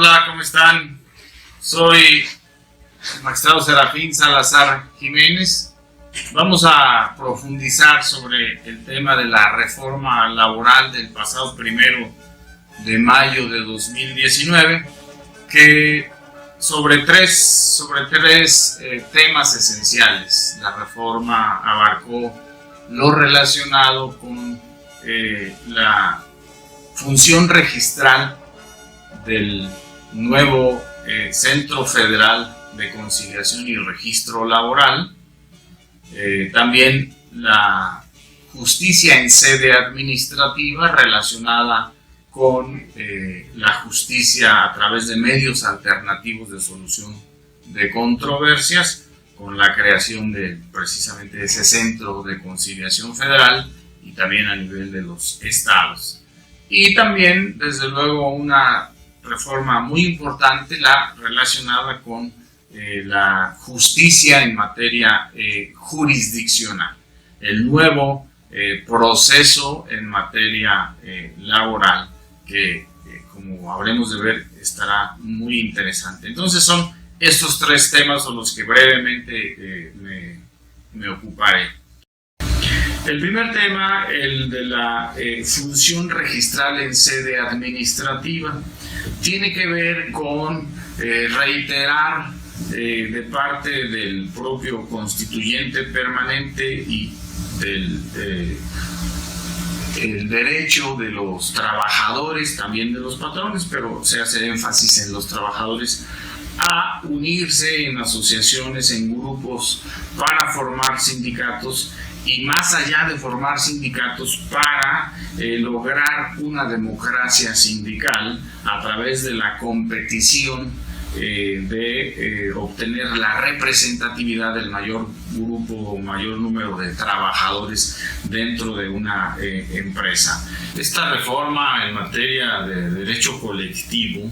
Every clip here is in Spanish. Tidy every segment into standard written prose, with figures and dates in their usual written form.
Hola, ¿cómo están? Soy el magistrado Serafín Salazar Jiménez. Vamos a profundizar sobre el tema de la reforma laboral del pasado 1 de mayo de 2019, que sobre tres temas esenciales. La reforma abarcó lo relacionado con la función registral del nuevo Centro Federal de Conciliación y Registro Laboral, también la justicia en sede administrativa relacionada con la justicia a través de medios alternativos de solución de controversias, con la creación de precisamente ese Centro de Conciliación Federal y también a nivel de los estados. Y también, desde luego, una reforma muy importante, la relacionada con la justicia en materia jurisdiccional, el nuevo proceso en materia laboral que, como habremos de ver, estará muy interesante. Entonces son estos tres temas de los que brevemente me ocuparé. El primer tema, el de la función registral en sede administrativa, tiene que ver con reiterar de parte del propio constituyente permanente y el derecho de los trabajadores, también de los patrones, pero se hace énfasis en los trabajadores, a unirse en asociaciones, en grupos, para formar sindicatos, y más allá de formar sindicatos, para lograr una democracia sindical a través de la competición de obtener la representatividad del mayor grupo o mayor número de trabajadores dentro de una empresa. Esta reforma en materia de derecho colectivo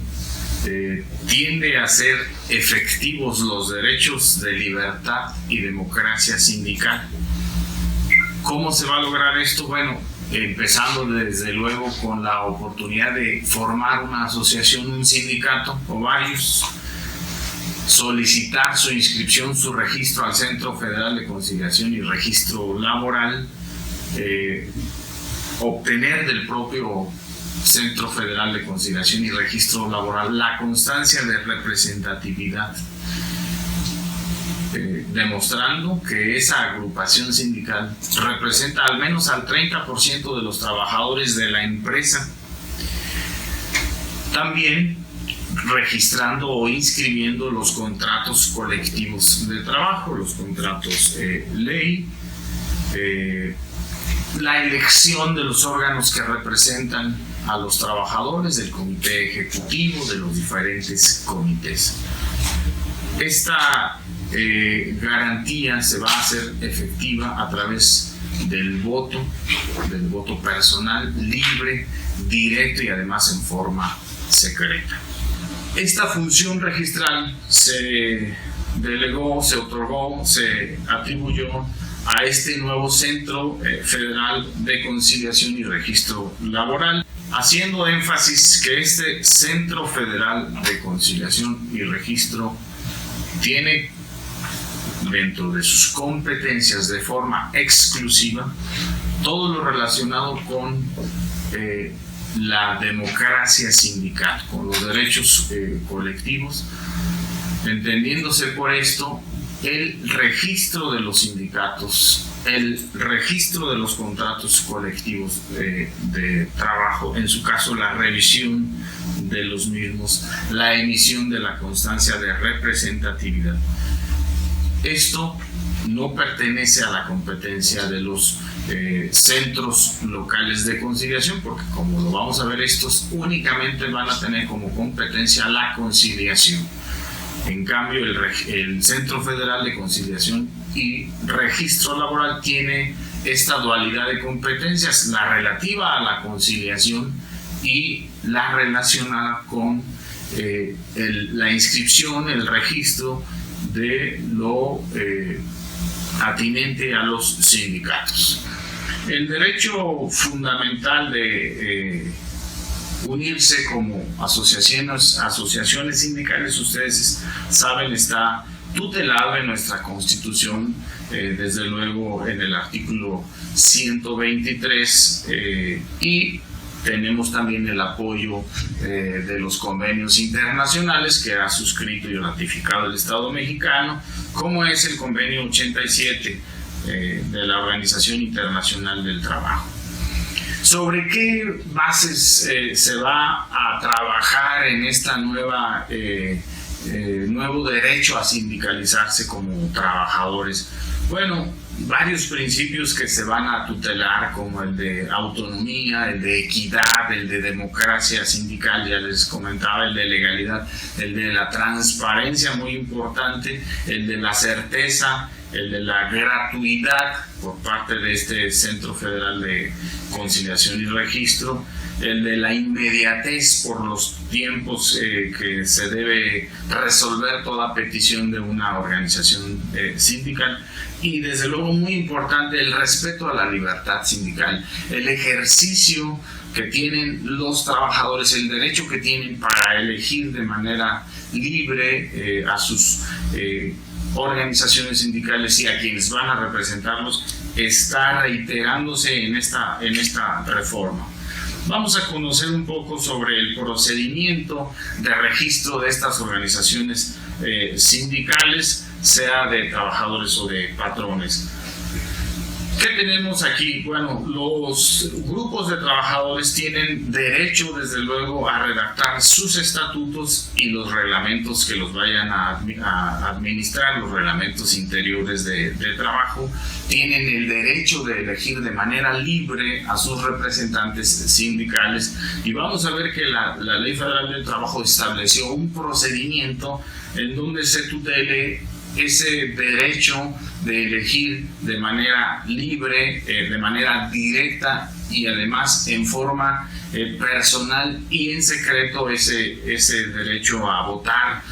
tiende a hacer efectivos los derechos de libertad y democracia sindical. ¿Cómo se va a lograr esto? Bueno, empezando desde luego con la oportunidad de formar una asociación, un sindicato o varios, solicitar su inscripción, su registro al Centro Federal de Conciliación y Registro Laboral, obtener del propio Centro Federal de Conciliación y Registro Laboral la constancia de representatividad, demostrando que esa agrupación sindical representa al menos al 30% de los trabajadores de la empresa. También registrando o inscribiendo los contratos colectivos de trabajo, los contratos ley, la elección de los órganos que representan a los trabajadores, del comité ejecutivo, de los diferentes comités. Esta garantía se va a hacer efectiva a través del voto personal, libre, directo y además en forma secreta. Esta función registral se delegó, se otorgó, se atribuyó a este nuevo Centro Federal de Conciliación y Registro Laboral, haciendo énfasis que este Centro Federal de Conciliación y Registro tiene dentro de sus competencias de forma exclusiva todo lo relacionado con la democracia sindical, con los derechos colectivos, entendiéndose por esto el registro de los sindicatos, el registro de los contratos colectivos de trabajo, en su caso la revisión de los mismos, la emisión de la constancia de representatividad. Esto no pertenece a la competencia de los centros locales de conciliación, porque, como lo vamos a ver, estos únicamente van a tener como competencia la conciliación. En cambio, el Centro Federal de Conciliación y Registro Laboral tiene esta dualidad de competencias, la relativa a la conciliación y la relacionada con la inscripción, el registro de lo atinente a los sindicatos. El derecho fundamental de unirse como asociaciones sindicales, ustedes saben, está tutelado en nuestra Constitución, desde luego en el artículo 123, y tenemos también el apoyo de los convenios internacionales que ha suscrito y ratificado el Estado mexicano, como es el convenio 87 de la Organización Internacional del Trabajo. ¿Sobre qué bases se va a trabajar en esta nuevo derecho a sindicalizarse como trabajadores? Bueno, varios principios que se van a tutelar, como el de autonomía, el de equidad, el de democracia sindical, ya les comentaba, el de legalidad, el de la transparencia, muy importante, el de la certeza, el de la gratuidad por parte de este Centro Federal de Conciliación y Registro, el de la inmediatez por los tiempos que se debe resolver toda petición de una organización sindical, y desde luego muy importante el respeto a la libertad sindical, el ejercicio que tienen los trabajadores, el derecho que tienen para elegir de manera libre a sus organizaciones sindicales y a quienes van a representarlos, está reiterándose en esta reforma. Vamos a conocer un poco sobre el procedimiento de registro de estas organizaciones sindicales, sea de trabajadores o de patrones. ¿Qué tenemos aquí? Bueno, los grupos de trabajadores tienen derecho, desde luego, a redactar sus estatutos y los reglamentos que los vayan a administrar, los reglamentos interiores de trabajo. Tienen el derecho de elegir de manera libre a sus representantes sindicales, y vamos a ver que la Ley Federal del Trabajo estableció un procedimiento en donde se tutele ese derecho de elegir de manera libre, de manera directa y además en forma personal y en secreto ese derecho a votar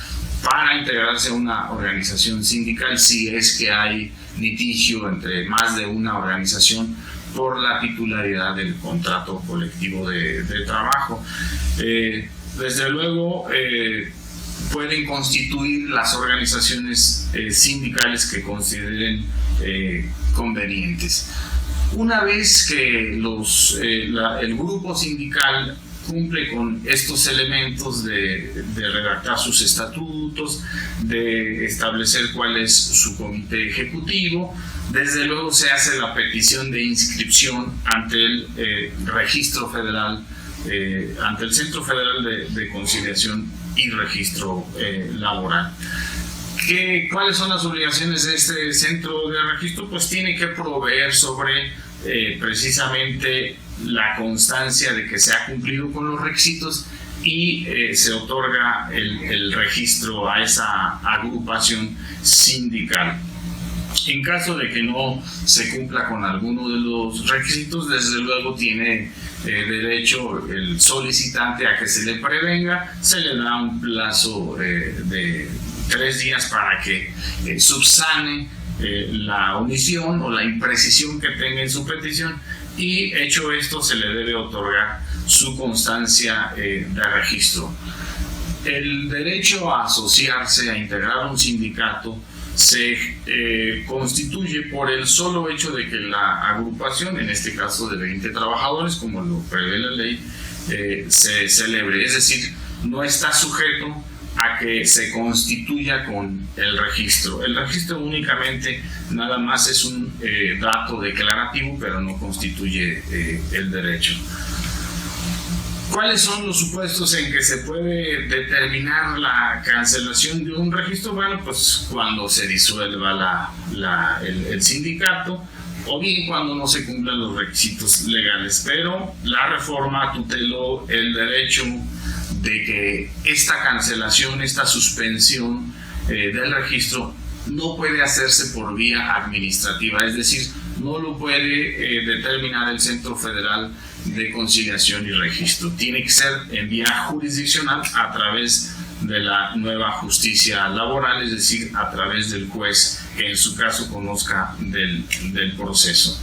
para integrarse a una organización sindical si es que hay litigio entre más de una organización por la titularidad del contrato colectivo de trabajo. Desde luego, pueden constituir las organizaciones sindicales que consideren convenientes. Una vez que el grupo sindical cumple con estos elementos de redactar sus estatutos, de establecer cuál es su comité ejecutivo, desde luego se hace la petición de inscripción ante el registro federal, ante el Centro Federal de Conciliación y Registro Laboral. ¿Cuáles son las obligaciones de este centro de registro? Pues tiene que proveer sobre precisamente la constancia de que se ha cumplido con los requisitos y se otorga el registro a esa agrupación sindical. En caso de que no se cumpla con alguno de los requisitos, desde luego tiene derecho el solicitante a que se le prevenga. Se le da un plazo de 3 días para que subsane la omisión o la imprecisión que tenga en su petición, y hecho esto se le debe otorgar su constancia de registro. El derecho a asociarse, a integrar un sindicato, se constituye por el solo hecho de que la agrupación, en este caso de 20 trabajadores, como lo prevé la ley, se celebre. Es decir, no está sujeto a que se constituya con el registro. El registro únicamente nada más es un dato declarativo, pero no constituye el derecho. ¿Cuáles son los supuestos en que se puede determinar la cancelación de un registro? Bueno, pues cuando se disuelva el sindicato, o bien cuando no se cumplan los requisitos legales. Pero la reforma tuteló el derecho de que esta cancelación, esta suspensión del registro no puede hacerse por vía administrativa, es decir, no lo puede determinar el Centro Federal de Conciliación y Registro. Tiene que ser en vía jurisdiccional a través de la nueva justicia laboral, es decir, a través del juez que en su caso conozca del proceso.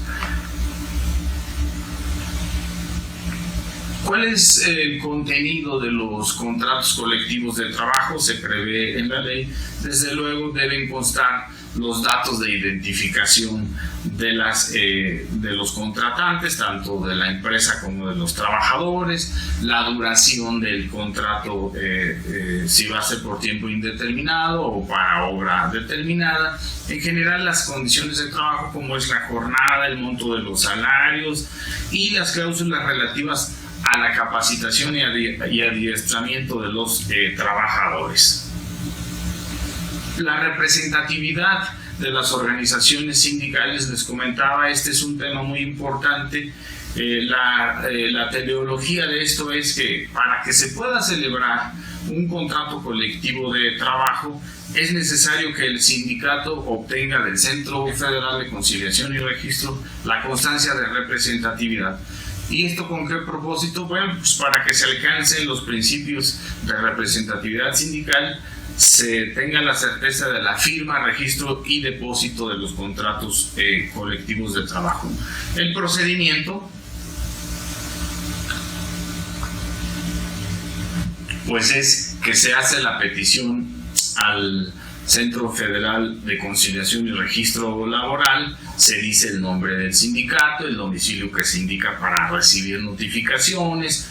¿Cuál es el contenido de los contratos colectivos de trabajo? Se prevé en la ley. Desde luego deben constar los datos de identificación de los contratantes, tanto de la empresa como de los trabajadores, la duración del contrato, si va a ser por tiempo indeterminado o para obra determinada, en general las condiciones de trabajo como es la jornada, el monto de los salarios y las cláusulas relativas a la capacitación y adiestramiento de los trabajadores. La representatividad de las organizaciones sindicales, les comentaba, este es un tema muy importante. La teleología de esto es que para que se pueda celebrar un contrato colectivo de trabajo es necesario que el sindicato obtenga del Centro Federal de Conciliación y Registro la constancia de representatividad. ¿Y esto con qué propósito? Bueno, pues para que se alcancen los principios de representatividad sindical, se tenga la certeza de la firma, registro y depósito de los contratos colectivos de trabajo. El procedimiento, pues es que se hace la petición al Centro Federal de Conciliación y Registro Laboral, se dice el nombre del sindicato, el domicilio que se indica para recibir notificaciones,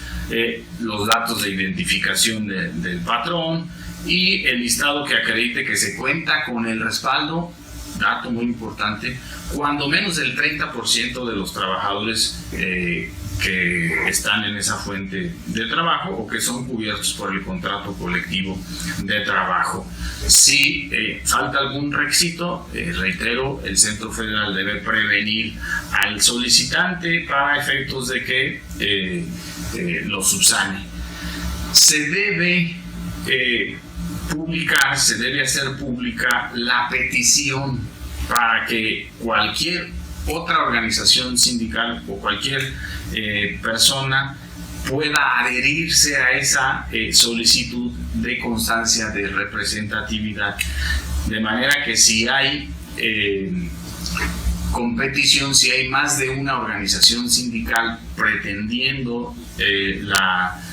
los datos de identificación del patrón y el listado que acredite que se cuenta con el respaldo, dato muy importante, cuando menos del 30% de los trabajadores que están en esa fuente de trabajo o que son cubiertos por el contrato colectivo de trabajo. Si falta algún requisito, reitero, el Centro Federal debe prevenir al solicitante para efectos de que lo subsane. Se debe publicar, se debe hacer pública la petición para que cualquier otra organización sindical o cualquier persona pueda adherirse a esa solicitud de constancia de representatividad, de manera que si hay competición, si hay más de una organización sindical pretendiendo la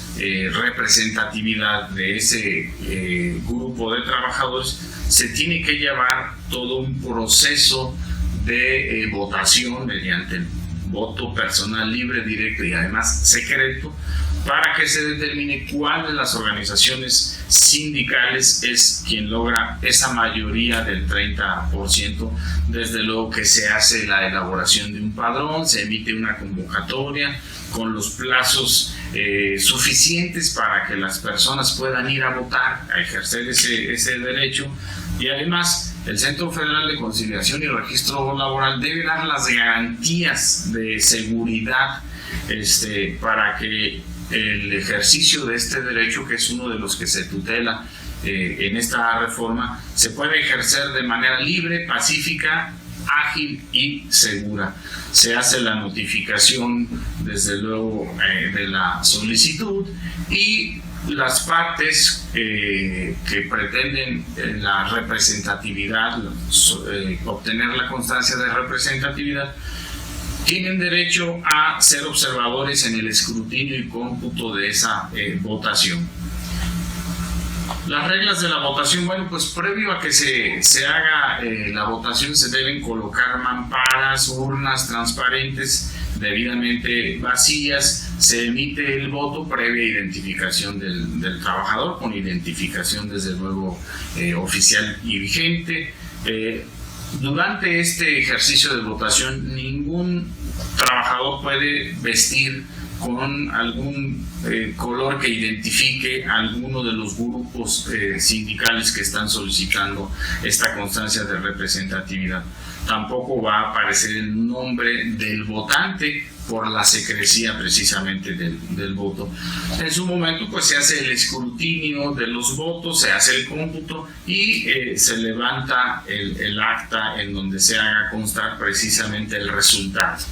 representatividad de ese grupo de trabajadores, se tiene que llevar todo un proceso de votación mediante el voto personal libre, directo y además secreto, para que se determine cuál de las organizaciones sindicales es quien logra esa mayoría del 30%. Desde luego que se hace la elaboración de un padrón, se emite una convocatoria con los plazos suficientes para que las personas puedan ir a votar, a ejercer ese derecho, y además el Centro Federal de Conciliación y Registro Laboral debe dar las garantías de seguridad para que el ejercicio de este derecho, que es uno de los que se tutela en esta reforma, se puede ejercer de manera libre, pacífica, ágil y segura. Se hace la notificación, desde luego, de la solicitud, y las partes que pretenden la representatividad, obtener la constancia de representatividad, tienen derecho a ser observadores en el escrutinio y cómputo de esa votación. Las reglas de la votación, bueno, pues previo a que se haga la votación se deben colocar mamparas, urnas transparentes debidamente vacías, se emite el voto previa identificación del trabajador, con identificación desde luego oficial y vigente. Durante este ejercicio de votación, ningún trabajador puede vestir con algún color que identifique a alguno de los grupos sindicales que están solicitando esta constancia de representatividad. Tampoco va a aparecer el nombre del votante por la secrecía precisamente del voto. En su momento pues se hace el escrutinio de los votos, se hace el cómputo y se levanta el acta en donde se haga constar precisamente el resultado.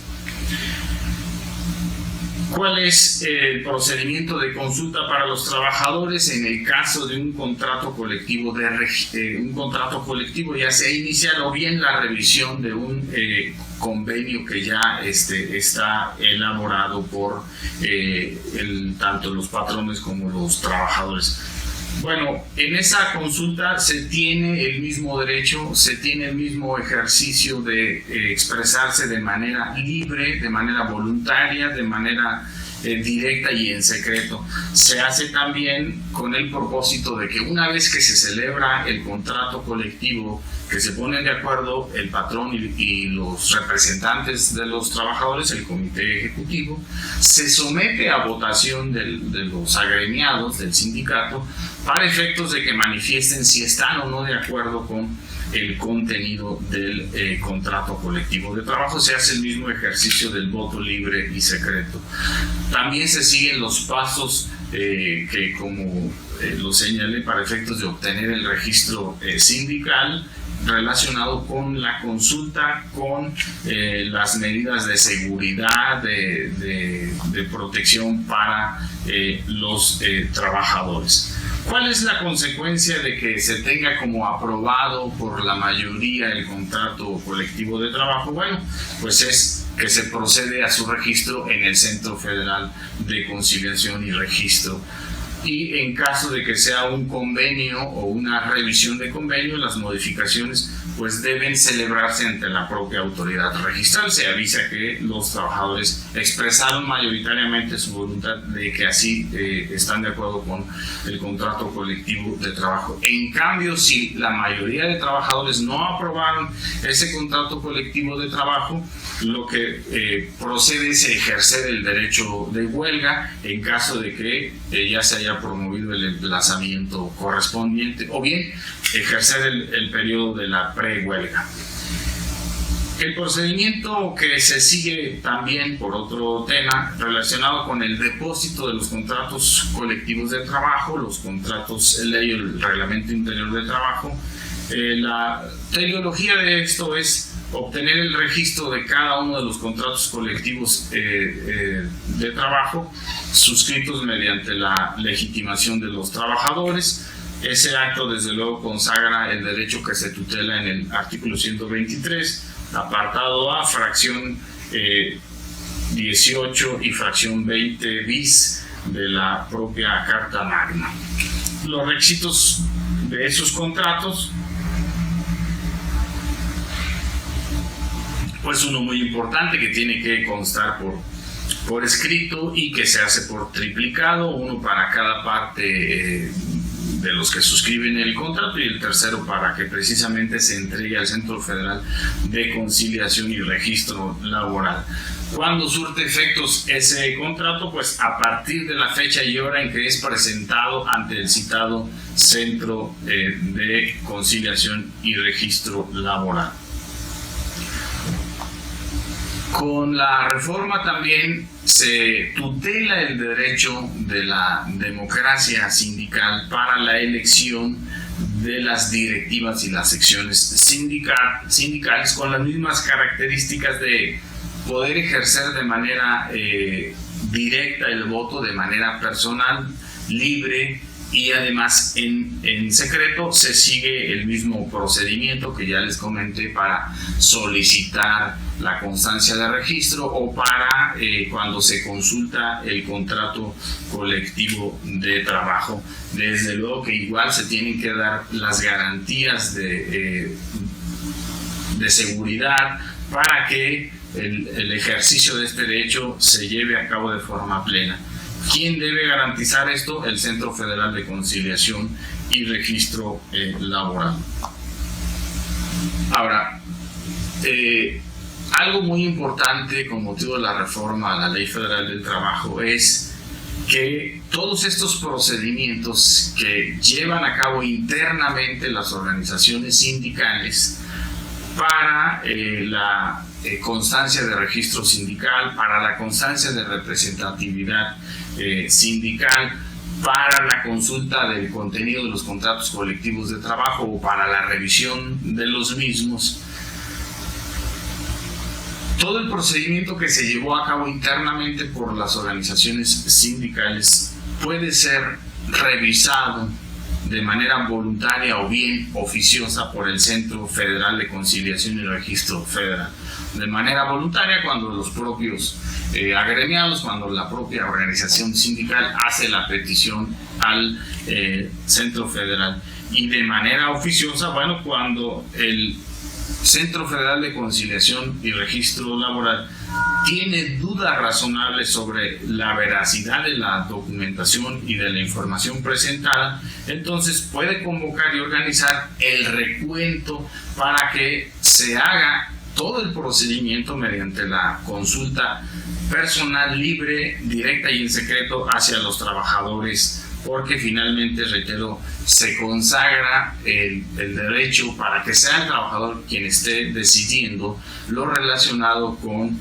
¿Cuál es el procedimiento de consulta para los trabajadores en el caso de un contrato colectivo ya sea inicial o bien la revisión de un convenio que ya está elaborado por tanto los patrones como los trabajadores? Bueno, en esa consulta se tiene el mismo derecho, se tiene el mismo ejercicio de expresarse de manera libre, de manera voluntaria, de manera directa y en secreto. Se hace también con el propósito de que una vez que se celebra el contrato colectivo, que se ponen de acuerdo el patrón y los representantes de los trabajadores, el comité ejecutivo, se somete a votación de los agremiados del sindicato para efectos de que manifiesten si están o no de acuerdo con el contenido del contrato colectivo de trabajo. Se hace el mismo ejercicio del voto libre y secreto. También se siguen los pasos que, como lo señalé, para efectos de obtener el registro sindical relacionado con la consulta, con las medidas de seguridad, de protección para los trabajadores. ¿Cuál es la consecuencia de que se tenga como aprobado por la mayoría el contrato colectivo de trabajo? Bueno, pues es que se procede a su registro en el Centro Federal de Conciliación y Registro. Y en caso de que sea un convenio o una revisión de convenio, las modificaciones pues deben celebrarse ante la propia autoridad registral. Se avisa que los trabajadores expresaron mayoritariamente su voluntad de que así están de acuerdo con el contrato colectivo de trabajo. En cambio, si la mayoría de trabajadores no aprobaron ese contrato colectivo de trabajo, lo que procede es ejercer el derecho de huelga en caso de que ya se haya promovido el emplazamiento correspondiente, o bien ejercer el periodo de la prehuelga. El procedimiento que se sigue también por otro tema relacionado con el depósito de los contratos colectivos de trabajo, los contratos ley, el reglamento interior de trabajo. La teleología de esto es obtener el registro de cada uno de los contratos colectivos de trabajo suscritos mediante la legitimación de los trabajadores. Ese acto desde luego consagra el derecho que se tutela en el artículo 123, apartado A, fracción 18 y fracción 20 bis de la propia Carta Magna. Los requisitos de esos contratos, pues uno muy importante que tiene que constar por escrito y que se hace por triplicado, uno para cada parte de los que suscriben el contrato y el tercero para que precisamente se entregue al Centro Federal de Conciliación y Registro Laboral. ¿Cuándo surte efectos ese contrato? Pues a partir de la fecha y hora en que es presentado ante el citado Centro de Conciliación y Registro Laboral. Con la reforma también se tutela el derecho de la democracia sindical para la elección de las directivas y las secciones sindicales con las mismas características de poder ejercer de manera directa el voto, de manera personal, libre y además en secreto. Se sigue el mismo procedimiento que ya les comenté para solicitar la constancia de registro o para cuando se consulta el contrato colectivo de trabajo. Desde luego que igual se tienen que dar las garantías de seguridad para que el ejercicio de este derecho se lleve a cabo de forma plena. ¿Quién debe garantizar esto? El Centro Federal de Conciliación y Registro Laboral. Ahora, algo muy importante con motivo de la reforma a la Ley Federal del Trabajo es que todos estos procedimientos que llevan a cabo internamente las organizaciones sindicales para la constancia de registro sindical, para la constancia de representatividad sindical, para la consulta del contenido de los contratos colectivos de trabajo o para la revisión de los mismos, Todo el procedimiento que se llevó a cabo internamente por las organizaciones sindicales puede ser revisado de manera voluntaria o bien oficiosa por el Centro Federal de Conciliación y Registro Federal. De manera voluntaria cuando los propios agremiados, cuando la propia organización sindical hace la petición al Centro Federal, y de manera oficiosa, bueno, cuando el Centro Federal de Conciliación y Registro Laboral tiene dudas razonables sobre la veracidad de la documentación y de la información presentada, entonces puede convocar y organizar el recuento para que se haga todo el procedimiento mediante la consulta personal, libre, directa y en secreto hacia los trabajadores, porque finalmente, reitero, se consagra el derecho para que sea el trabajador quien esté decidiendo lo relacionado con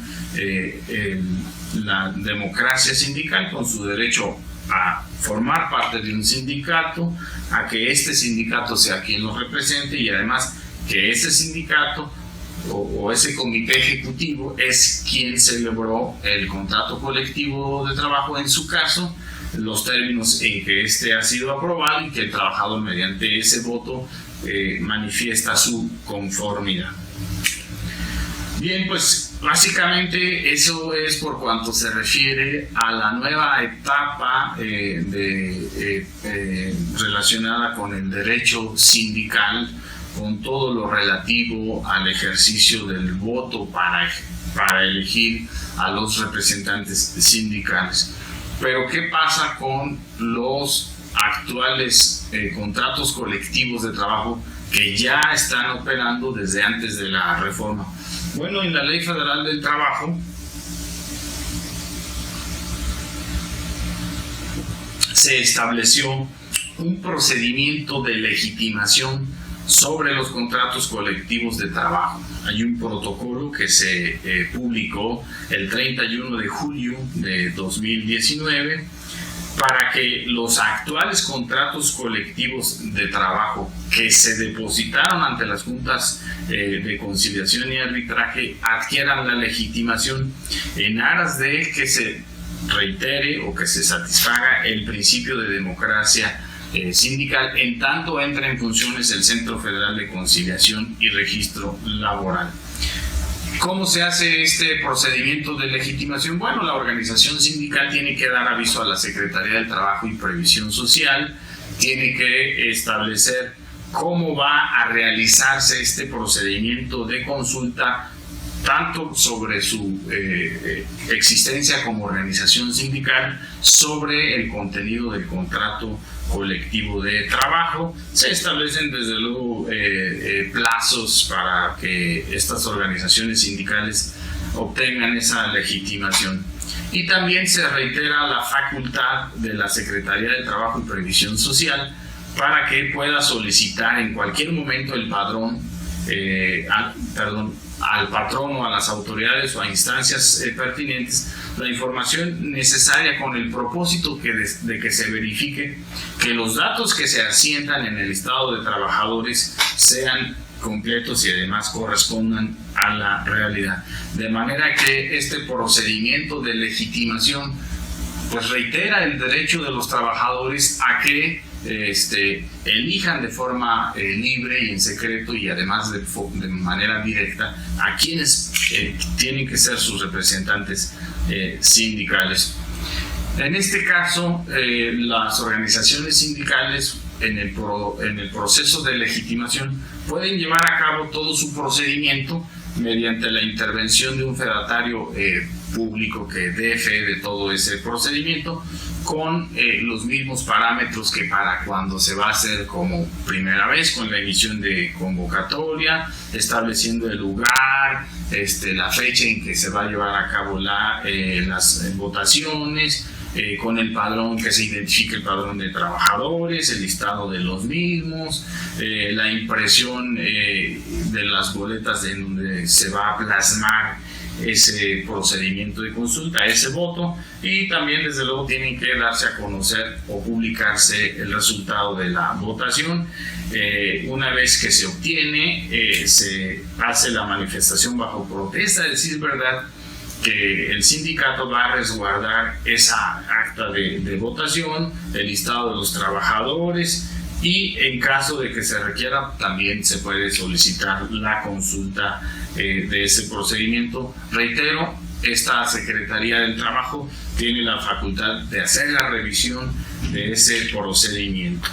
la democracia sindical, con su derecho a formar parte de un sindicato, a que este sindicato sea quien lo represente y además que ese sindicato o ese comité ejecutivo es quien celebró el contrato colectivo de trabajo, en su caso, los términos en que este ha sido aprobado y que el trabajador mediante ese voto manifiesta su conformidad. Bien, pues básicamente eso es por cuanto se refiere a la nueva etapa relacionada con el derecho sindical, con todo lo relativo al ejercicio del voto para elegir a los representantes sindicales. Pero ¿qué pasa con los actuales contratos colectivos de trabajo que ya están operando desde antes de la reforma? Bueno, en la Ley Federal del Trabajo se estableció un procedimiento de legitimación sobre los contratos colectivos de trabajo. Hay un protocolo que se publicó el 31 de julio de 2019 para que los actuales contratos colectivos de trabajo que se depositaron ante las juntas de conciliación y arbitraje adquieran la legitimación en aras de que se reitere o que se satisfaga el principio de democracia sindical, en tanto entra en funciones el Centro Federal de Conciliación y Registro Laboral. ¿Cómo se hace este procedimiento de legitimación? Bueno, la organización sindical tiene que dar aviso a la Secretaría del Trabajo y Previsión Social, tiene que establecer cómo va a realizarse este procedimiento de consulta, tanto sobre su existencia como organización sindical, sobre el contenido del contrato colectivo de trabajo. Se establecen desde luego plazos para que estas organizaciones sindicales obtengan esa legitimación. Y también se reitera la facultad de la Secretaría del Trabajo y Previsión Social para que pueda solicitar en cualquier momento el padrón, al patrón o a las autoridades o a instancias pertinentes la información necesaria con el propósito de que se verifique que los datos que se asientan en el listado de trabajadores sean completos y además correspondan a la realidad. De manera que este procedimiento de legitimación pues reitera el derecho de los trabajadores a que elijan de forma libre y en secreto y además de manera directa a quienes tienen que ser sus representantes sindicales. En este caso, las organizaciones sindicales en el proceso de legitimación pueden llevar a cabo todo su procedimiento mediante la intervención de un fedatario público que dé fe de todo ese procedimiento, con los mismos parámetros que para cuando se va a hacer como primera vez, con la emisión de convocatoria, estableciendo el lugar, la fecha en que se va a llevar a cabo las votaciones, con el padrón, que se identifique el padrón de trabajadores, el listado de los mismos, la impresión de las boletas en donde se va a plasmar ese procedimiento de consulta, ese voto, y también desde luego tienen que darse a conocer o publicarse el resultado de la votación. Una vez que se obtiene, se hace la manifestación bajo protesta, es decir, verdad que el sindicato va a resguardar esa acta de votación, el listado de los trabajadores, y en caso de que se requiera también se puede solicitar la consulta de ese procedimiento. Reitero, esta Secretaría del Trabajo tiene la facultad de hacer la revisión de ese procedimiento.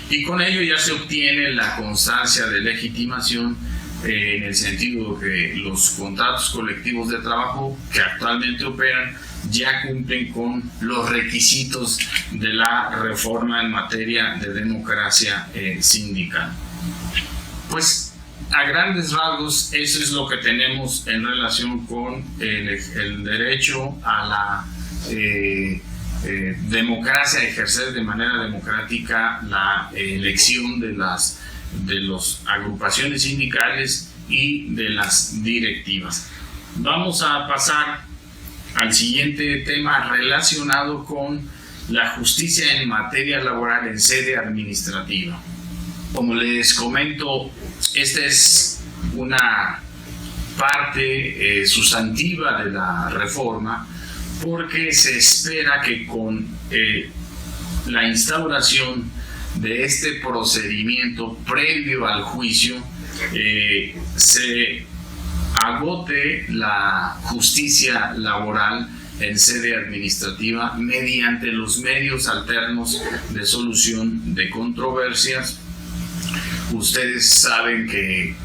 Y con ello ya se obtiene la constancia de legitimación en el sentido que los contratos colectivos de trabajo que actualmente operan ya cumplen con los requisitos de la reforma en materia de democracia sindical. Pues a grandes rasgos eso es lo que tenemos en relación con el derecho a la democracia, ejercer de manera democrática la elección de las agrupaciones sindicales y de las directivas. Vamos a pasar al siguiente tema relacionado con la justicia en materia laboral en sede administrativa. Como les comento, esta es una parte sustantiva de la reforma, porque se espera que con la instauración de este procedimiento previo al juicio se agote la justicia laboral en sede administrativa mediante los medios alternos de solución de controversias. Ustedes saben que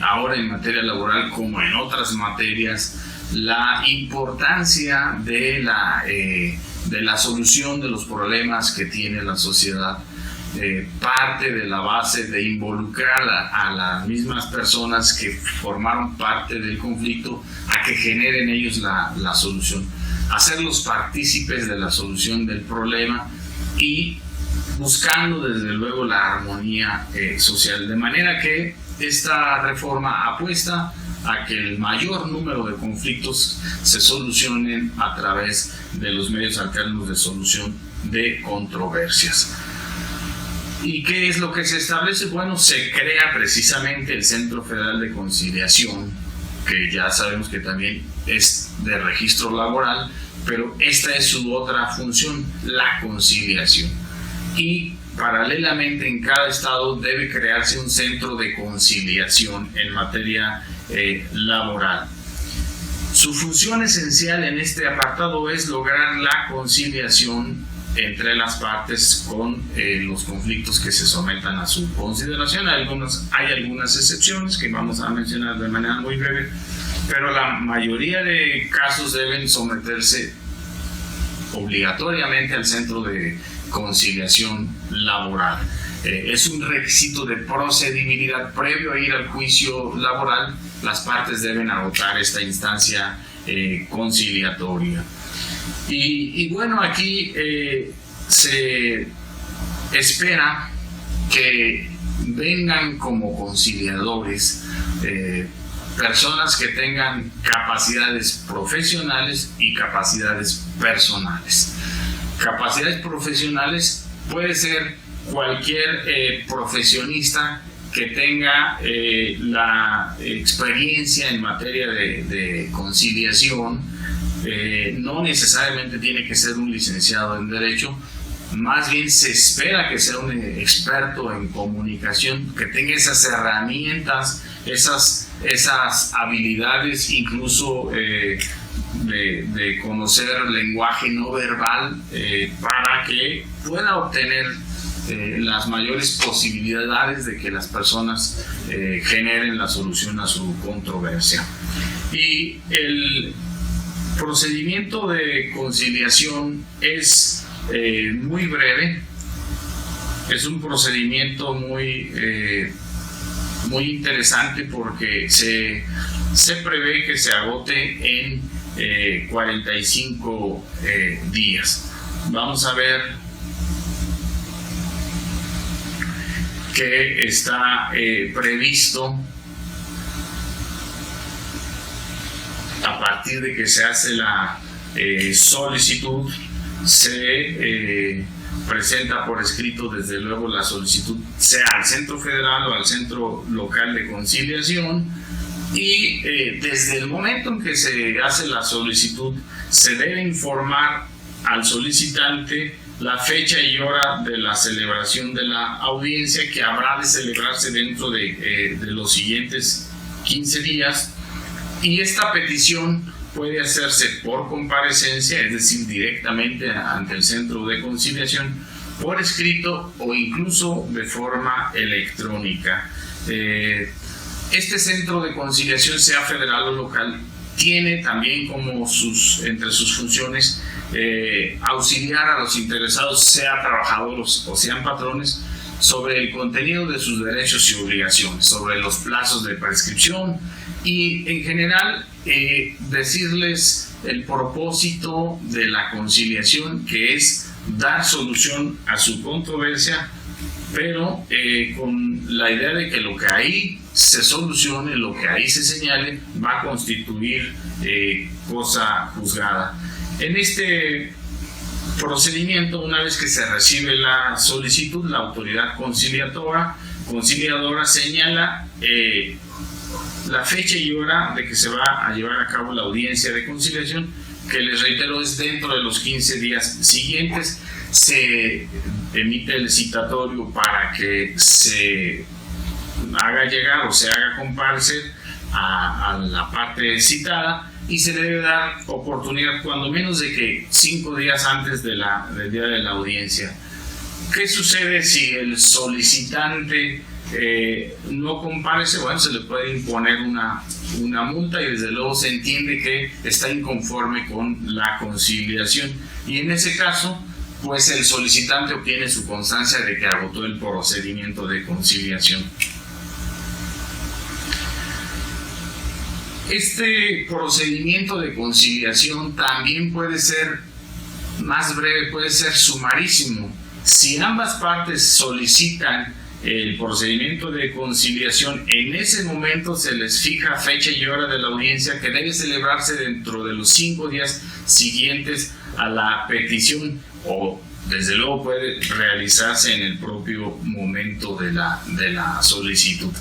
ahora en materia laboral, como en otras materias, la importancia de la solución de los problemas que tiene la sociedad parte de la base de involucrar a las mismas personas que formaron parte del conflicto a que generen ellos la solución, hacerlos partícipes de la solución del problema y buscando desde luego la armonía social, de manera que esta reforma apuesta a que el mayor número de conflictos se solucionen a través de los medios alternos de solución de controversias. ¿Y qué es lo que se establece? Bueno, se crea precisamente el Centro Federal de Conciliación, que ya sabemos que también es de registro laboral, pero esta es su otra función, la conciliación. Y paralelamente en cada estado debe crearse un centro de conciliación en materia laboral. Su función esencial en este apartado es lograr la conciliación entre las partes con los conflictos que se sometan a su consideración. Hay algunas excepciones que vamos a mencionar de manera muy breve, pero la mayoría de casos deben someterse obligatoriamente al centro de conciliación laboral. Es un requisito de procedibilidad previo a ir al juicio laboral. Las partes deben agotar esta instancia conciliatoria. Y bueno, aquí se espera que vengan como conciliadores personas que tengan capacidades profesionales y capacidades personales. Capacidades profesionales puede ser cualquier profesionista que tenga la experiencia en materia de conciliación. No necesariamente tiene que ser un licenciado en Derecho, más bien se espera que sea un experto en comunicación, que tenga esas herramientas, esas habilidades, incluso de conocer lenguaje no verbal, para que pueda obtener las mayores posibilidades de que las personas generen la solución a su controversia. Y el procedimiento de conciliación es muy breve, es un procedimiento muy interesante porque se prevé que se agote en 45 días. Vamos a ver que está previsto a partir de que se hace la solicitud, se presenta por escrito, desde luego, la solicitud, sea al Centro Federal o al Centro Local de Conciliación, y desde el momento en que se hace la solicitud, se debe informar al solicitante la fecha y hora de la celebración de la audiencia, que habrá de celebrarse dentro de los siguientes 15 días, y esta petición puede hacerse por comparecencia, es decir, directamente ante el Centro de Conciliación, por escrito o incluso de forma electrónica. Este Centro de Conciliación, sea federal o local, tiene también como entre sus funciones auxiliar a los interesados, sea trabajadores o sean patrones, sobre el contenido de sus derechos y obligaciones, sobre los plazos de prescripción y, en general, decirles el propósito de la conciliación, que es dar solución a su controversia, pero con la idea de que lo que ahí se solucione, lo que ahí se señale, va a constituir cosa juzgada. En este procedimiento, una vez que se recibe la solicitud, la autoridad conciliadora señala la fecha y hora de que se va a llevar a cabo la audiencia de conciliación, que, les reitero, es dentro de los 15 días siguientes. Se emite el citatorio para que se haga llegar o se haga comparecer a la parte citada, y se le debe dar oportunidad cuando menos de que 5 días antes del día de la audiencia. ¿Qué sucede si el solicitante no comparece? Bueno, se le puede imponer una multa, y desde luego se entiende que está inconforme con la conciliación, y en ese caso, pues el solicitante obtiene su constancia de que agotó el procedimiento de conciliación. Este procedimiento de conciliación también puede ser más breve, puede ser sumarísimo. Si ambas partes solicitan el procedimiento de conciliación, en ese momento se les fija fecha y hora de la audiencia, que debe celebrarse dentro de los 5 días siguientes a la petición, o desde luego puede realizarse en el propio momento de la solicitud.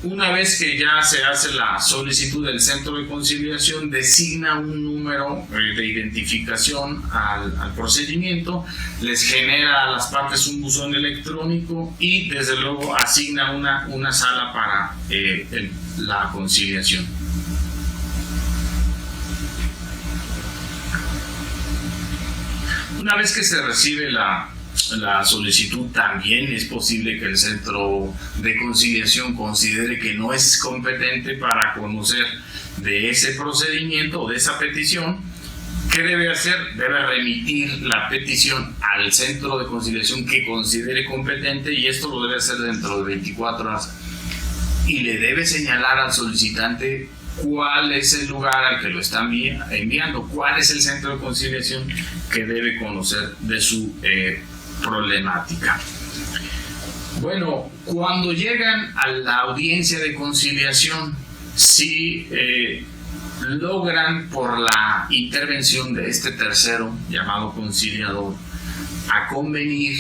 Una vez que ya se hace la solicitud, del Centro de Conciliación designa un número de identificación al procedimiento, les genera a las partes un buzón electrónico y, desde luego, asigna una sala para la conciliación. Una vez que se recibe la solicitud, también es posible que el Centro de Conciliación considere que no es competente para conocer de ese procedimiento o de esa petición. ¿Qué debe hacer? Debe remitir la petición al Centro de Conciliación que considere competente, y esto lo debe hacer dentro de 24 horas. Y le debe señalar al solicitante cuál es el lugar al que lo están enviando, cuál es el Centro de Conciliación que debe conocer de su problemática. Bueno, cuando llegan a la audiencia de conciliación, si logran, por la intervención de este tercero llamado conciliador, a convenir,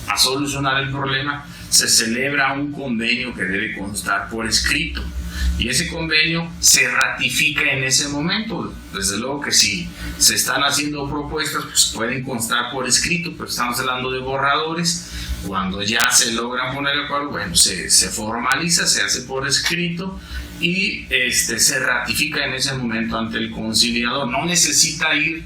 a solucionar el problema, se celebra un convenio que debe constar por escrito, y ese convenio se ratifica en ese momento. Desde luego que si se están haciendo propuestas, pues pueden constar por escrito, pero estamos hablando de borradores. Cuando ya se logran poner de acuerdo, bueno, se formaliza, se hace por escrito y se ratifica en ese momento ante el conciliador. No necesita ir,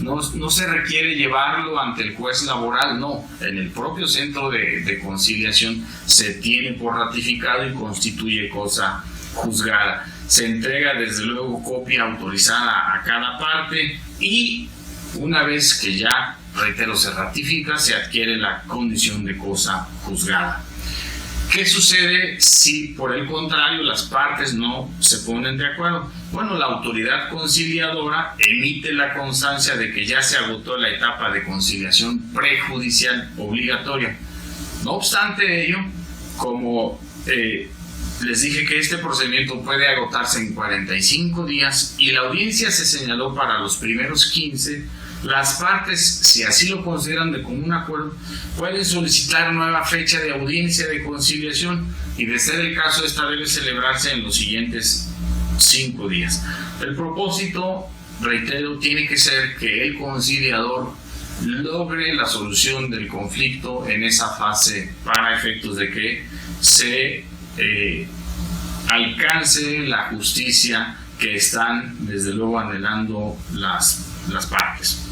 no se requiere llevarlo ante el juez laboral, no. En el propio Centro de Conciliación se tiene por ratificado y constituye cosa juzgada. Se entrega, desde luego, copia autorizada a cada parte, y una vez que ya, reitero, se ratifica, se adquiere la condición de cosa juzgada. ¿Qué sucede si, por el contrario, las partes no se ponen de acuerdo? Bueno, la autoridad conciliadora emite la constancia de que ya se agotó la etapa de conciliación prejudicial obligatoria. No obstante ello, como les dije que este procedimiento puede agotarse en 45 días y la audiencia se señaló para los primeros 15. Las partes, si así lo consideran de común acuerdo, pueden solicitar nueva fecha de audiencia de conciliación y, de ser el caso, esta debe celebrarse en los siguientes 5 días. El propósito, reitero, tiene que ser que el conciliador logre la solución del conflicto en esa fase para efectos de que se alcance la justicia que están desde luego anhelando las partes.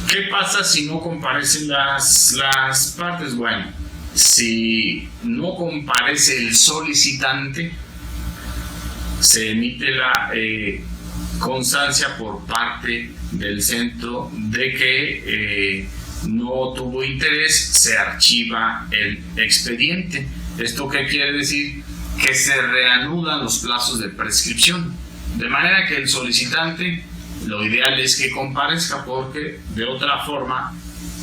¿Qué pasa si no comparecen las partes? Bueno, si no comparece el solicitante, se emite la constancia por parte del centro de que no tuvo interés, se archiva el expediente. ¿Esto qué quiere decir? Que se reanudan los plazos de prescripción, de manera que el solicitante, lo ideal es que comparezca, porque de otra forma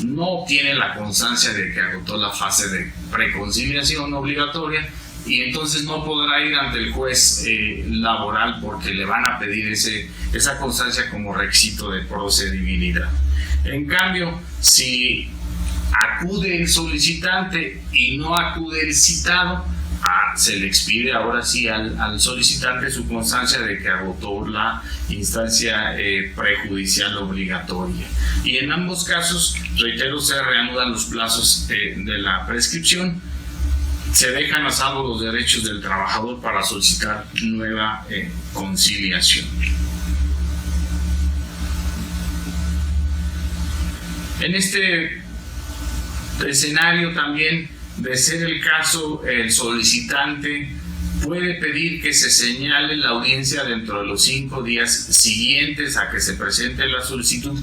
no obtiene la constancia de que agotó la fase de preconciliación obligatoria y entonces no podrá ir ante el juez laboral, porque le van a pedir esa constancia como requisito de procedibilidad. En cambio, si acude el solicitante y no acude el citado, se le expide ahora sí al solicitante su constancia de que agotó la instancia prejudicial obligatoria. Y en ambos casos, reitero, se reanudan los plazos de la prescripción, se dejan a salvo los derechos del trabajador para solicitar nueva conciliación. En este escenario también, de ser el caso, el solicitante puede pedir que se señale la audiencia dentro de los 5 días siguientes a que se presente la solicitud,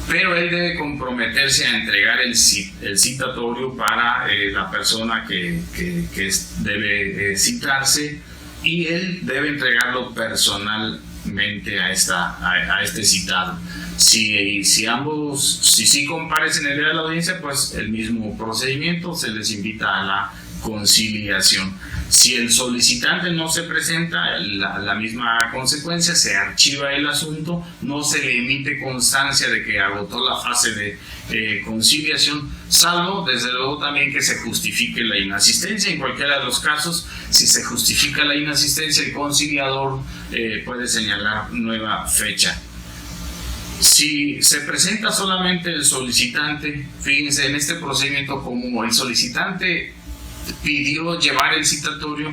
pero él debe comprometerse a entregar el citatorio para la persona que debe citarse, y él debe entregarlo personalmente a este citado. Si ambos sí comparecen el día de la audiencia, pues el mismo procedimiento, se les invita a la conciliación. Si el solicitante no se presenta, la misma consecuencia, se archiva el asunto, no se le emite constancia de que agotó la fase de conciliación, salvo desde luego también que se justifique la inasistencia. En cualquiera de los casos, si se justifica la inasistencia, el conciliador puede señalar nueva fecha. Si se presenta solamente el solicitante, fíjense, en este procedimiento, como el solicitante pidió llevar el citatorio,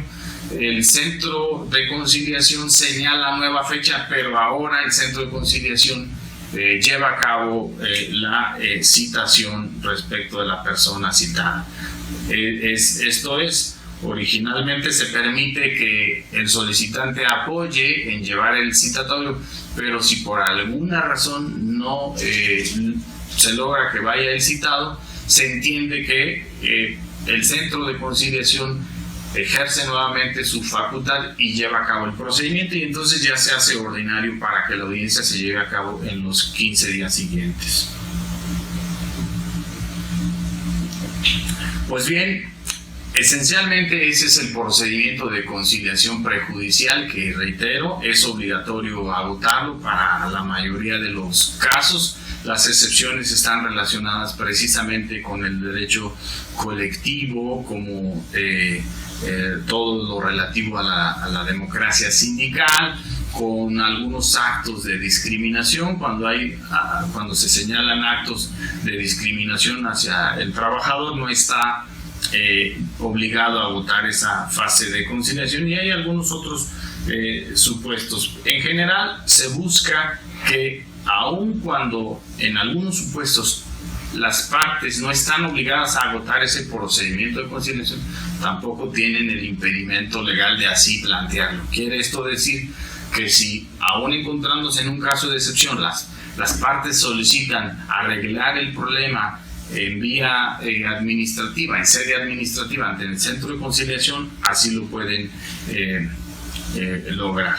el centro de conciliación señala nueva fecha, pero ahora el centro de conciliación lleva a cabo la citación respecto de la persona citada. Esto es, originalmente se permite que el solicitante apoye en llevar el citatorio, pero si por alguna razón no se logra que vaya el citado, se entiende que el centro de conciliación ejerce nuevamente su facultad y lleva a cabo el procedimiento, y entonces ya se hace ordinario para que la audiencia se lleve a cabo en los 15 días siguientes. Pues bien, esencialmente ese es el procedimiento de conciliación prejudicial, que, reitero, es obligatorio agotarlo para la mayoría de los casos. Las excepciones están relacionadas precisamente con el derecho colectivo, como todo lo relativo a la democracia sindical, con algunos actos de discriminación, cuando se señalan actos de discriminación hacia el trabajador, no está obligado a agotar esa fase de conciliación, y hay algunos otros supuestos. En general, se busca que, aun cuando en algunos supuestos las partes no están obligadas a agotar ese procedimiento de conciliación, tampoco tienen el impedimento legal de así plantearlo. Quiere esto decir que si, aun encontrándose en un caso de excepción, las partes solicitan arreglar el problema en vía administrativa, en sede administrativa ante el centro de conciliación, así lo pueden lograr.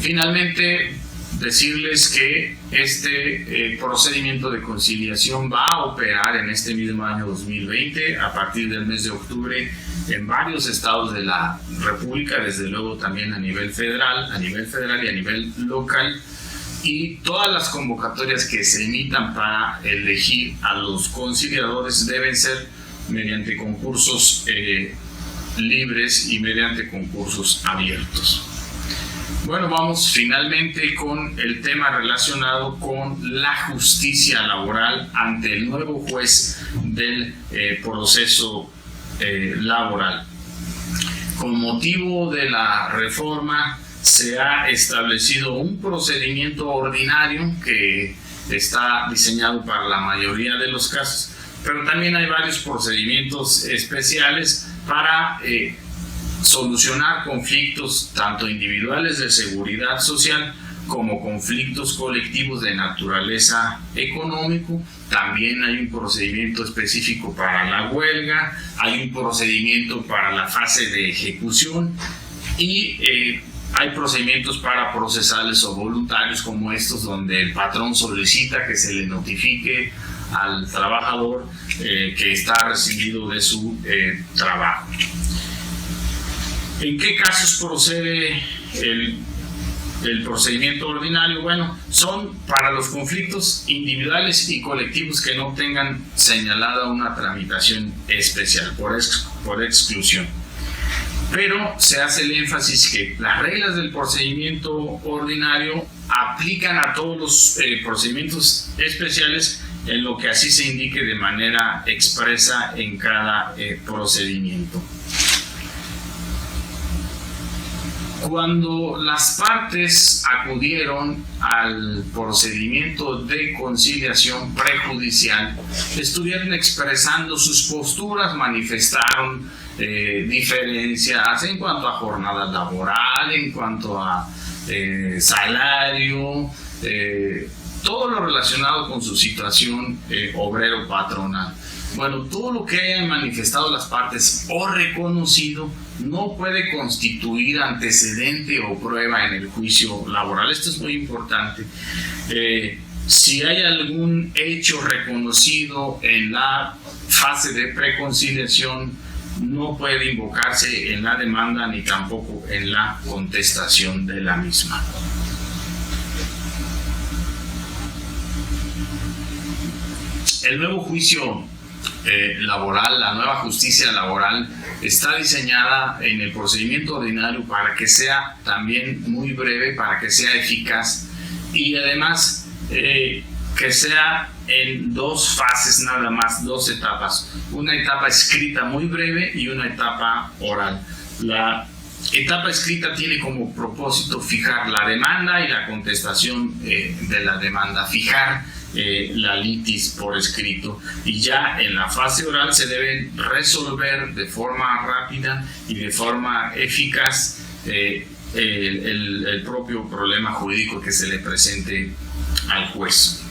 Finalmente, decirles que este procedimiento de conciliación va a operar en este mismo año 2020, a partir del mes de octubre en varios estados de la República, desde luego también a nivel federal y a nivel local, y todas las convocatorias que se emitan para elegir a los conciliadores deben ser mediante concursos libres y mediante concursos abiertos. Bueno, vamos finalmente con el tema relacionado con la justicia laboral ante el nuevo juez del proceso laboral. Con motivo de la reforma se ha establecido un procedimiento ordinario que está diseñado para la mayoría de los casos, pero también hay varios procedimientos especiales para solucionar conflictos tanto individuales de seguridad social como conflictos colectivos de naturaleza económico. También hay un procedimiento específico para la huelga, hay un procedimiento para la fase de ejecución y hay procedimientos para procesales o voluntarios como estos, donde el patrón solicita que se le notifique al trabajador que está rescindido de su trabajo. ¿En qué casos procede el procedimiento ordinario? Bueno, son para los conflictos individuales y colectivos que no tengan señalada una tramitación especial por exclusión. Pero se hace el énfasis que las reglas del procedimiento ordinario aplican a todos los procedimientos especiales, en lo que así se indique de manera expresa en cada procedimiento. Cuando las partes acudieron al procedimiento de conciliación prejudicial, estuvieron expresando sus posturas, manifestaron diferencias en cuanto a jornada laboral, en cuanto a salario, todo lo relacionado con su situación obrero-patronal. Bueno, todo lo que hayan manifestado las partes o reconocido no puede constituir antecedente o prueba en el juicio laboral. Esto es muy importante. Si hay algún hecho reconocido en la fase de preconciliación, no puede invocarse en la demanda ni tampoco en la contestación de la misma. El nuevo juicio laboral, la nueva justicia laboral, está diseñada en el procedimiento ordinario para que sea también muy breve, para que sea eficaz y además que sea en dos fases nada más, dos etapas. Una etapa escrita muy breve y una etapa oral. La etapa escrita tiene como propósito fijar la demanda y la contestación de la demanda, fijar la litis por escrito, y ya en la fase oral se deben resolver de forma rápida y de forma eficaz el propio problema jurídico que se le presente al juez.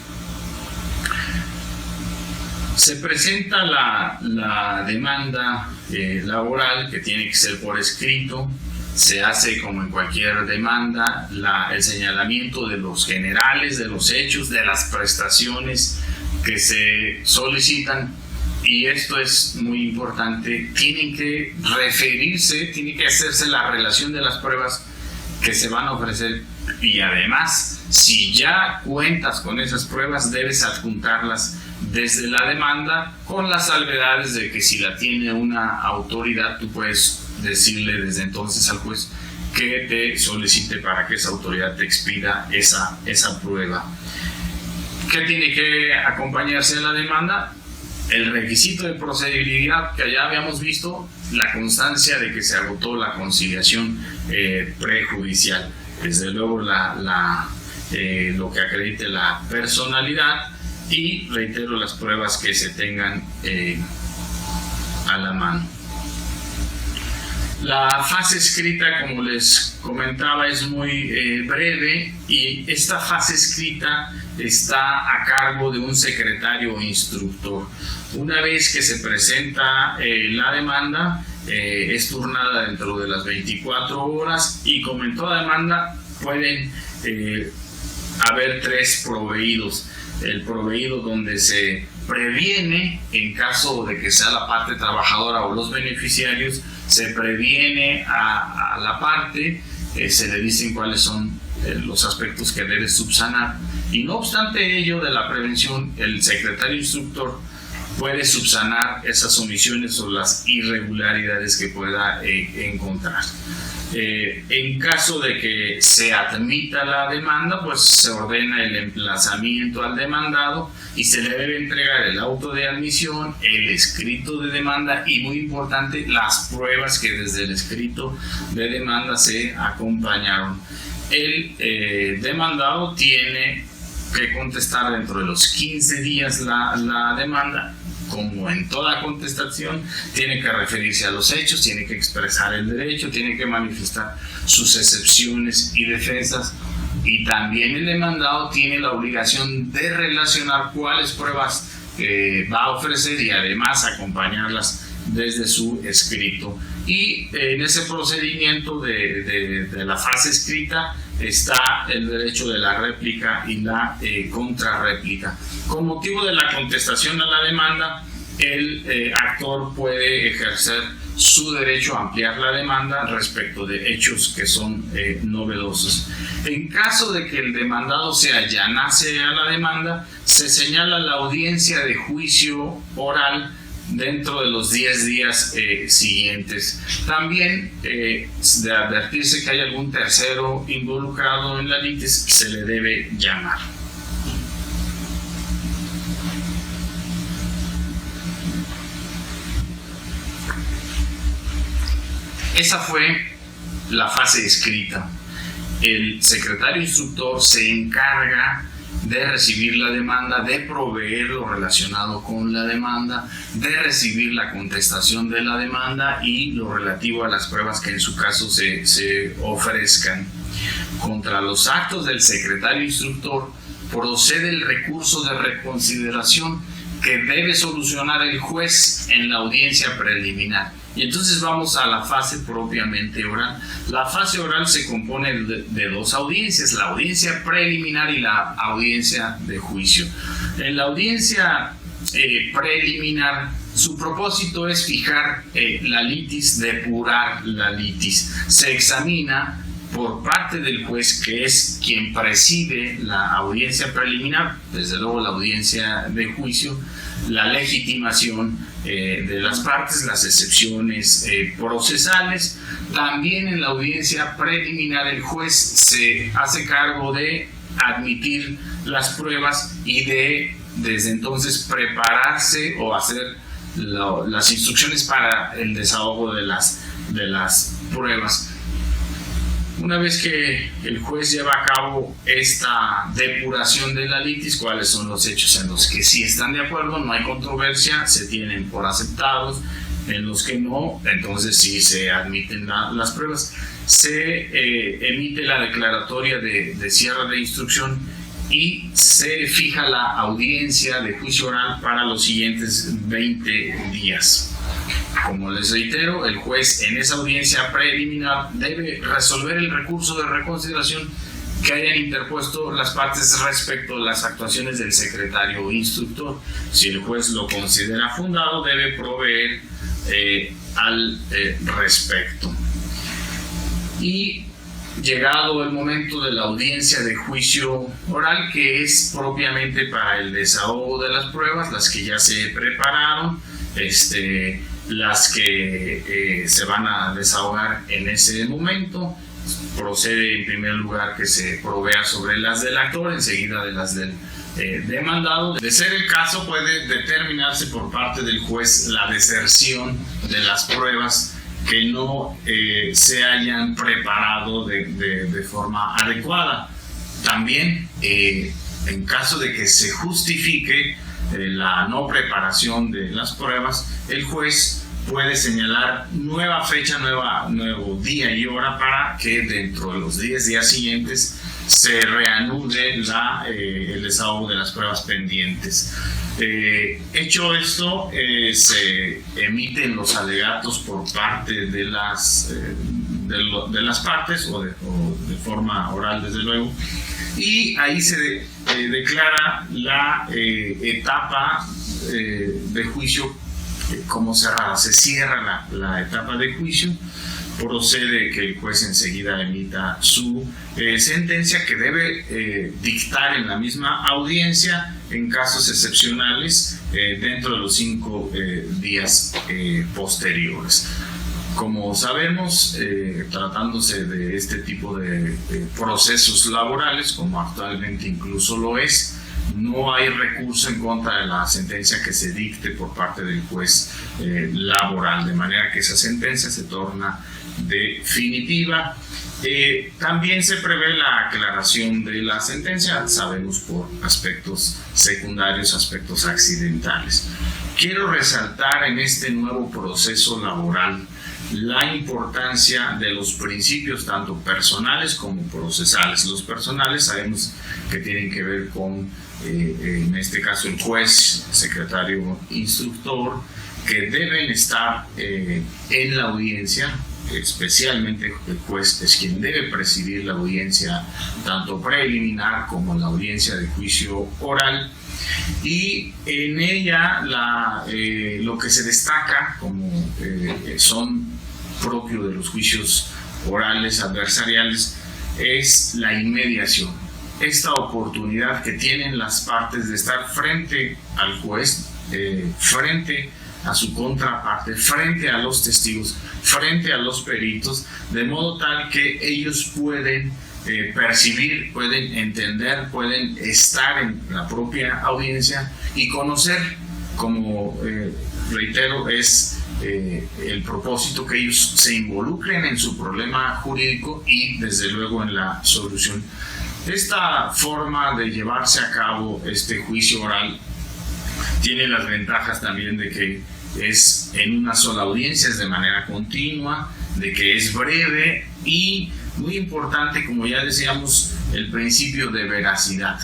Se presenta la demanda laboral, que tiene que ser por escrito. Se hace, como en cualquier demanda, el señalamiento de los generales, de los hechos, de las prestaciones que se solicitan, y esto es muy importante. Tienen que referirse, tiene que hacerse la relación de las pruebas que se van a ofrecer, y además, si ya cuentas con esas pruebas, debes adjuntarlas desde la demanda, con las salvedades de que si la tiene una autoridad, tú puedes decirle desde entonces al juez que te solicite para que esa autoridad te expida esa prueba. ¿Qué tiene que acompañarse de la demanda? El requisito de procedibilidad que ya habíamos visto, la constancia de que se agotó la conciliación prejudicial, desde luego lo que acredite la personalidad, y reitero las pruebas que se tengan a la mano. La fase escrita, como les comentaba, es muy breve, y esta fase escrita está a cargo de un secretario o instructor. Una vez que se presenta la demanda, es turnada dentro de las 24 horas, y como en toda demanda pueden haber tres proveídos. El proveído donde se previene, en caso de que sea la parte trabajadora o los beneficiarios, se previene a la parte, se le dicen cuáles son los aspectos que debe subsanar, y no obstante ello de la prevención, el secretario instructor puede subsanar esas omisiones o las irregularidades que pueda encontrar. En caso de que se admita la demanda, pues se ordena el emplazamiento al demandado y se le debe entregar el auto de admisión, el escrito de demanda y, muy importante, las pruebas que desde el escrito de demanda se acompañaron. El demandado tiene que contestar dentro de los 15 días la demanda. Como en toda contestación, tiene que referirse a los hechos, tiene que expresar el derecho, tiene que manifestar sus excepciones y defensas, y también el demandado tiene la obligación de relacionar cuáles pruebas va a ofrecer y además acompañarlas desde su escrito. Y en ese procedimiento de la fase escrita está el derecho de la réplica y la contrarréplica. Con motivo de la contestación a la demanda, el actor puede ejercer su derecho a ampliar la demanda respecto de hechos que son novedosos. En caso de que el demandado se allanase a la demanda, se señala la audiencia de juicio oral dentro de los 10 días siguientes. También, de advertirse que hay algún tercero involucrado en la litis, se le debe llamar. Esa fue la fase escrita. El secretario instructor se encarga de recibir la demanda, de proveer lo relacionado con la demanda, de recibir la contestación de la demanda y lo relativo a las pruebas que en su caso se ofrezcan. Contra los actos del secretario instructor procede el recurso de reconsideración que debe solucionar el juez en la audiencia preliminar. Y entonces vamos a la fase propiamente oral. La fase oral se compone de dos audiencias, la audiencia preliminar y la audiencia de juicio. En la audiencia preliminar, su propósito es fijar la litis, depurar la litis. Se examina por parte del juez, que es quien preside la audiencia preliminar, desde luego la audiencia de juicio, la legitimación de las partes, las excepciones procesales. También en la audiencia preliminar el juez se hace cargo de admitir las pruebas y de desde entonces prepararse o hacer las instrucciones para el desahogo de las pruebas. Una vez que el juez lleva a cabo esta depuración de la litis, cuáles son los hechos en los que sí están de acuerdo, no hay controversia, se tienen por aceptados, en los que no, entonces sí se admiten las pruebas, se emite la declaratoria de cierre de instrucción y se fija la audiencia de juicio oral para los siguientes 20 días. Como les reitero, el juez en esa audiencia preliminar debe resolver el recurso de reconsideración que hayan interpuesto las partes respecto a las actuaciones del secretario instructor. Si el juez lo considera fundado, debe proveer al respecto. Y llegado el momento de la audiencia de juicio oral, que es propiamente para el desahogo de las pruebas, las que ya se prepararon, las que se van a desahogar en ese momento, procede en primer lugar que se provea sobre las del actor, enseguida de las del demandado. De ser el caso, puede determinarse por parte del juez la deserción de las pruebas que no se hayan preparado de forma adecuada. También, en caso de que se justifique la no preparación de las pruebas, el juez puede señalar nueva fecha, nuevo día y hora para que dentro de los 10 días siguientes se reanude el desahogo de las pruebas pendientes. Hecho esto, se emiten los alegatos por parte de las partes o de forma oral, desde luego, y ahí se declara la etapa de juicio como cerrada. Se cierra la etapa de juicio, procede que el juez enseguida emita su sentencia, que debe dictar en la misma audiencia en casos excepcionales dentro de los 5 días posteriores. Como sabemos, tratándose de este tipo de procesos laborales, como actualmente incluso lo es, no hay recurso en contra de la sentencia que se dicte por parte del juez laboral, de manera que esa sentencia se torna definitiva. También se prevé la aclaración de la sentencia, sabemos, por aspectos secundarios, aspectos accidentales. Quiero resaltar en este nuevo proceso laboral la importancia de los principios tanto personales como procesales. Los personales sabemos que tienen que ver con, en este caso, el juez, secretario instructor, que deben estar en la audiencia. Especialmente el juez es quien debe presidir la audiencia tanto preliminar como la audiencia de juicio oral, y en ella lo que se destaca como son propio de los juicios orales adversariales es la inmediación, esta oportunidad que tienen las partes de estar frente al juez, frente a su contraparte, frente a los testigos, frente a los peritos, de modo tal que ellos pueden percibir, pueden entender, pueden estar en la propia audiencia y conocer, como reitero, es el propósito, que ellos se involucren en su problema jurídico y desde luego en la solución. Esta forma de llevarse a cabo este juicio oral tiene las ventajas también de que es en una sola audiencia, es de manera continua, de que es breve y, muy importante, como ya decíamos, el principio de veracidad.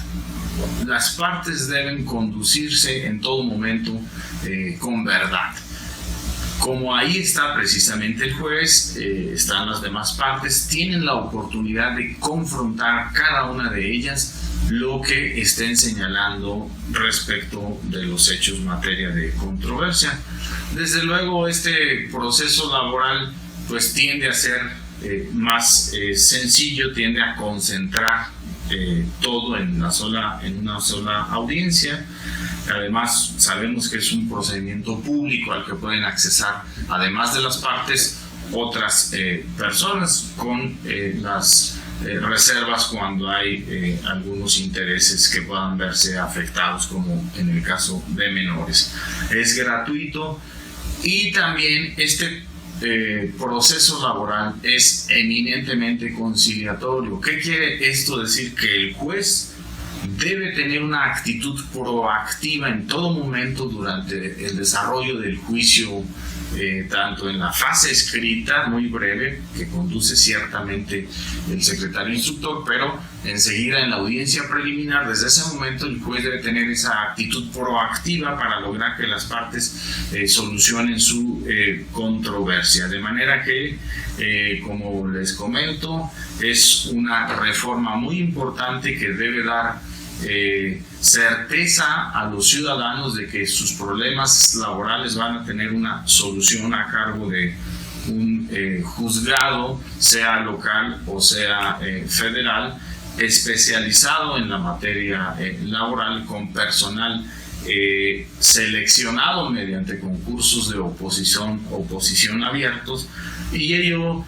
Las partes deben conducirse en todo momento con verdad. Como ahí está precisamente el juez, están las demás partes, tienen la oportunidad de confrontar cada una de ellas lo que estén señalando respecto de los hechos materia de controversia. Desde luego, este proceso laboral pues tiende a ser más sencillo, tiende a concentrar todo en una sola audiencia. Además, sabemos que es un procedimiento público al que pueden accesar, además de las partes, otras personas, con las reservas cuando hay algunos intereses que puedan verse afectados, como en el caso de menores. Es gratuito y también este proceso laboral es eminentemente conciliatorio. ¿Qué quiere esto decir? Que el juez debe tener una actitud proactiva en todo momento durante el desarrollo del juicio, tanto en la fase escrita, muy breve, que conduce ciertamente el secretario instructor, pero enseguida en la audiencia preliminar. Desde ese momento el juez debe tener esa actitud proactiva para lograr que las partes solucionen su controversia. De manera que, como les comento, es una reforma muy importante que debe dar certeza a los ciudadanos de que sus problemas laborales van a tener una solución a cargo de un juzgado, sea local o sea federal, especializado en la materia laboral, con personal seleccionado mediante concursos de oposición abiertos, y ello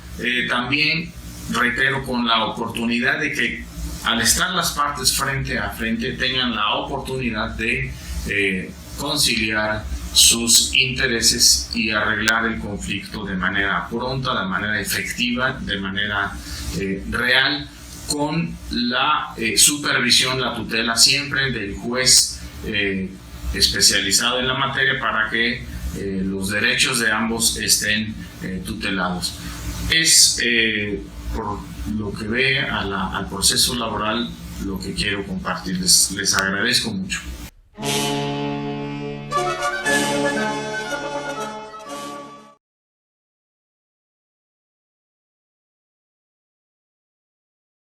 también, reitero, con la oportunidad de que, al estar las partes frente a frente, tengan la oportunidad de conciliar sus intereses y arreglar el conflicto de manera pronta, de manera efectiva, de manera real, con la supervisión, la tutela siempre del juez especializado en la materia, para que los derechos de ambos estén tutelados. Es por lo que ve al proceso laboral lo que quiero compartirles. Les agradezco mucho.